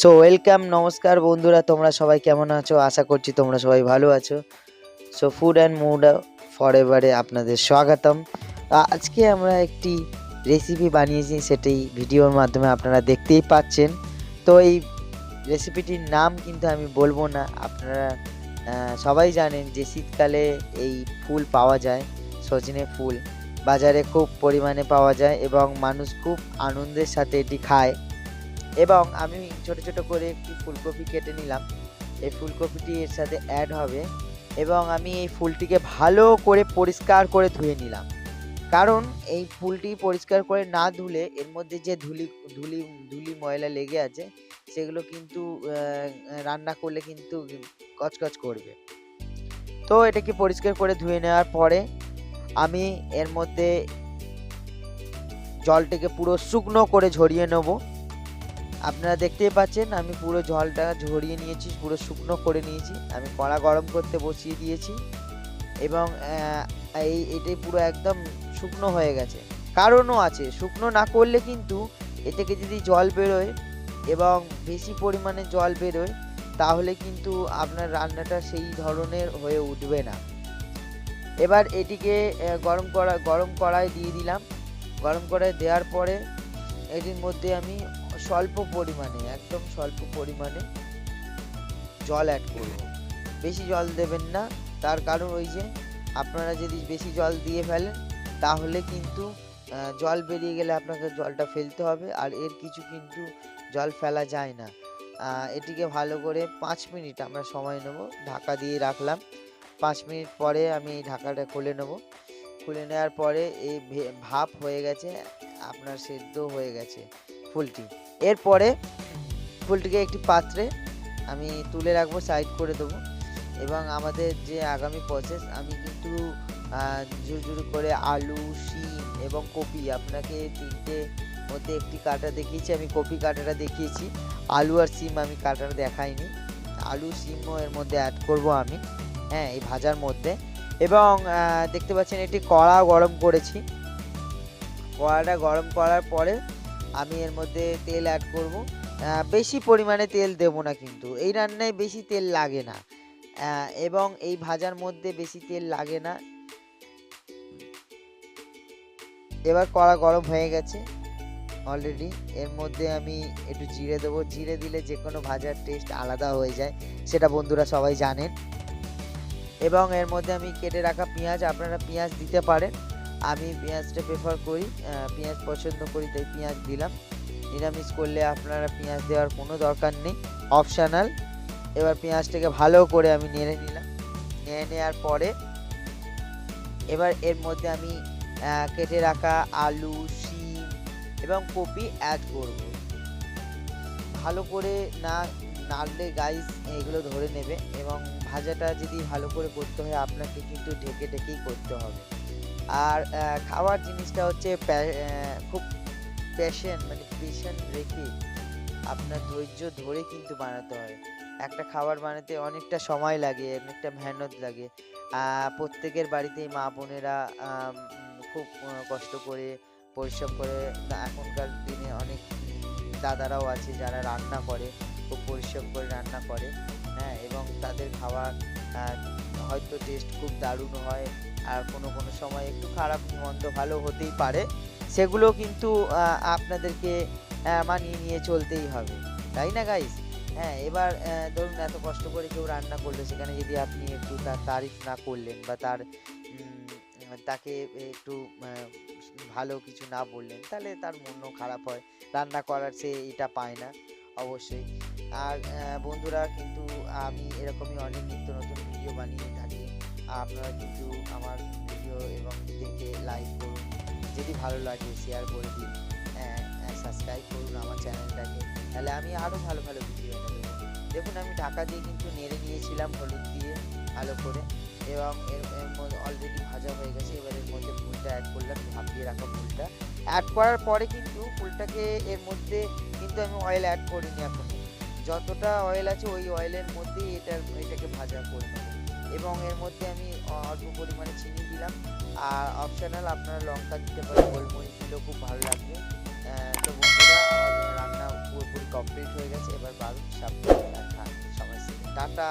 So welcome, নমস্কার বন্ধুরা, তোমরা সবাই কেমন আছো? আশা করছি তোমরা সবাই ভালো আছো। সো ফুড অ্যান্ড মুড ফরএভারে আপনাদের স্বাগতম। আজকে আমরা একটি রেসিপি বানিয়েছি, সেটি ভিডিওর মাধ্যমে আপনারা দেখতেই পাচ্ছেন। তো এই রেসিপিটির নাম কিন্তু আমি বলবো না। আপনারা সবাই জানেন যে শীতকালে এই ফুল পাওয়া যায়, সজনে ফুল বাজারে খুব পরিমাণে পাওয়া যায় এবং মানুষ খুব আনন্দের সাথে এটি খায়। এবং আমি ছোট ছোট করে একটি ফুলকপি কেটে নিলাম। এই ফুলকপিটি এর সাথে অ্যাড হবে এবং আমি এই ফুলটিকে ভালো করে পরিষ্কার করে ধুয়ে নিলাম। কারণ এই ফুলটি পরিষ্কার করে না ধুলে এর মধ্যে যে ধুলি ধুলি ময়লা লেগে আছে, সেগুলো কিন্তু রান্না করলে কিন্তু কচকচ করবে। তো এটাকে পরিষ্কার করে ধুয়ে নেওয়ার পরে আমি এর মধ্যে জলটাকে পুরো শুকনো করে ঝরিয়ে নেব। আপনারা দেখতেই পাচ্ছেন আমি পুরো জলটা ঝরিয়ে নিয়েছি, পুরো শুকনো করে নিয়েছি। আমি কড়া গরম করতে বসিয়ে দিয়েছি এবং এটাই পুরো একদম শুকনো হয়ে গেছে। কারণও আছে, শুকনো না করলে কিন্তু এ থেকে যদি জল বেরোয় এবং বেশি পরিমাণে জল বেরোয়, তাহলে কিন্তু আপনার রান্নাটা সেই ধরনের হয়ে উঠবে না। এবার এটিকে গরম কড়াই দিয়ে দিলাম। গরম কড়াই দেওয়ার পরে এটির মধ্যে আমি একদম স্বল্প পরিমাণে জল অ্যাড করব। বেশি জল দেবেন না, তার কারণ ওই যে আপনারা যদি বেশি জল দিয়ে ফেলেন তাহলে কিন্তু জল বেরিয়ে গেলে আপনাকে জলটা ফেলতে হবে, আর এর কিছু কিন্তু জল ফেলা যায় না। এটিকে ভালো করে 5 মিনিট আমরা সময় নেব, ঢাকা দিয়ে রাখলাম। 5 মিনিট পরে আমি এই ঢাকাটা খুলে নেব। খুলে নেওয়ার পরে এই ভাপ হয়ে গেছে, আপনার সেদ্ধ হয়ে গেছে ফুলটি। এরপরে ফুলটিকে একটি পাত্রে আমি তুলে রাখবো, সাইড করে দেবো। এবং আমাদের যে আগামী প্রসেস, আমি কিন্তু ঝুরঝুরি করে আলু, শিম এবং কপি, আপনাকে তিনটে মধ্যে একটি কাটা দেখিয়েছি, আমি কপি কাটাটা দেখিয়েছি। আলু আর শিম আমি কাটাটা দেখাইনি। আলু শিমও এর মধ্যে অ্যাড করব আমি, হ্যাঁ, এই ভাজার মধ্যে। এবং দেখতে পাচ্ছেন এটি কড়া গরম করেছি। কড়াটা গরম করার পরে আমি এর মধ্যে তেল অ্যাড করব। বেশি পরিমাণে তেল দেব না, কিন্তু এই রান্নায় বেশি তেল লাগে না এবং এই ভাজার মধ্যে বেশি তেল লাগে না। এবার কড়া গরম হয়ে গেছে অলরেডি। এর মধ্যে আমি একটু জিরে দেবো। জিরে দিলে যে কোনো ভাজার টেস্ট আলাদা হয়ে যায়, সেটা বন্ধুরা সবাই জানেন। এবং এর মধ্যে আমি কেটে রাখা পেঁয়াজ, আপনারা পেঁয়াজ দিতে পারেন, আমি পেঁয়াজটা প্রেফার করি, পেঁয়াজ পছন্দ করি, তাই পেঁয়াজ দিলাম। নিরামিষ করলে আপনারা পেঁয়াজ দেওয়ার কোনো দরকার নেই, অপশনাল। এবার পেঁয়াজটাকে ভালো করে আমি নেড়ে নিলাম। নেড়ে নেওয়ার পরে এবার এর মধ্যে আমি কেটে রাখা আলু, শিম এবং কপি অ্যাড করব। ভালো করে নাড়লে গাইস এগুলো ধরে নেবে, এবং ভাজাটা যদি ভালো করে করতে হয় আপনাকে কিন্তু ঢেকেই করতে হবে। আর খাওয়ার জিনিসটা হচ্ছে খুব পেশেন্ট রেখে আপনার ধৈর্য ধরে কিন্তু বানাতে হয়। একটা খাবার বানাতে অনেকটা সময় লাগে, অনেকটা মেহনত লাগে। প্রত্যেকের বাড়িতেই মা বোনেরা খুব কষ্ট করে পরিশ্রম করে, এখনকার দিনে অনেক দাদারাও আছে যারা রান্না করে, খুব পরিশ্রম করে রান্না করে, হ্যাঁ, এবং তাদের খাবার হয়তো টেস্ট খুব দারুণ হয়, আর কোনো সময় একটু খারাপ মন্দ ভালো হতেই পারে। সেগুলো কিন্তু আপনাদেরকে মানিয়ে নিয়ে চলতেই হবে, তাই না গাইস? হ্যাঁ, এবার ধরুন এত কষ্ট করে কেউ রান্না করলো, সেখানে যদি আপনি একটু তার তারিফ না করলেন বা তাকে একটু ভালো কিছু না বললেন, তাহলে তার মনও খারাপ হয়। রান্না করার সে এটা পায় না অবশ্যই। আর বন্ধুরা, কিন্তু আমি এরকমই অনেক নিত্য নতুন ভিডিও বানিয়ে থাকি। আপনারা কিন্তু আমার ভিডিও এবং দেখে লাইক করুন, যদি ভালো লাগে শেয়ার করে দিন, সাবস্ক্রাইব করুন আমার চ্যানেলটাকে, তাহলে আমি আরও ভালো ভিডিও এনে দেবো। দেখুন আমি ঢাকা দিয়ে কিন্তু নেড়ে নিয়েছিলাম হলুদ দিয়ে ভালো করে, এবং এর মধ্যে অলরেডি ভাজা হয়ে গেছে। এবার এর মধ্যে ফুলটা অ্যাড করলাম, ভাপিয়ে রাখা ফুলটা অ্যাড করার পরে কিন্তু ফুলটাকে এর মধ্যে কিন্তু আমি অয়েল অ্যাড করিনি এখনো। যতটা অয়েল আছে ওই অয়েলের মধ্যেই এটাকে ভাজা করে নেব। এবং এর মধ্যে আমি অল্প পরিমাণে চিনি দিলাম, আর অপশনাল আপনারা লঙ্কা দিতে পারেন, গোলমরিচ দিলেও খুব ভালো লাগবে। তো বন্ধুরা, আমার রান্না পুরোপুরি কমপ্লিট হয়ে গেছে। এবার বারুদ সাবধানে আর খান। সবাই টাটা।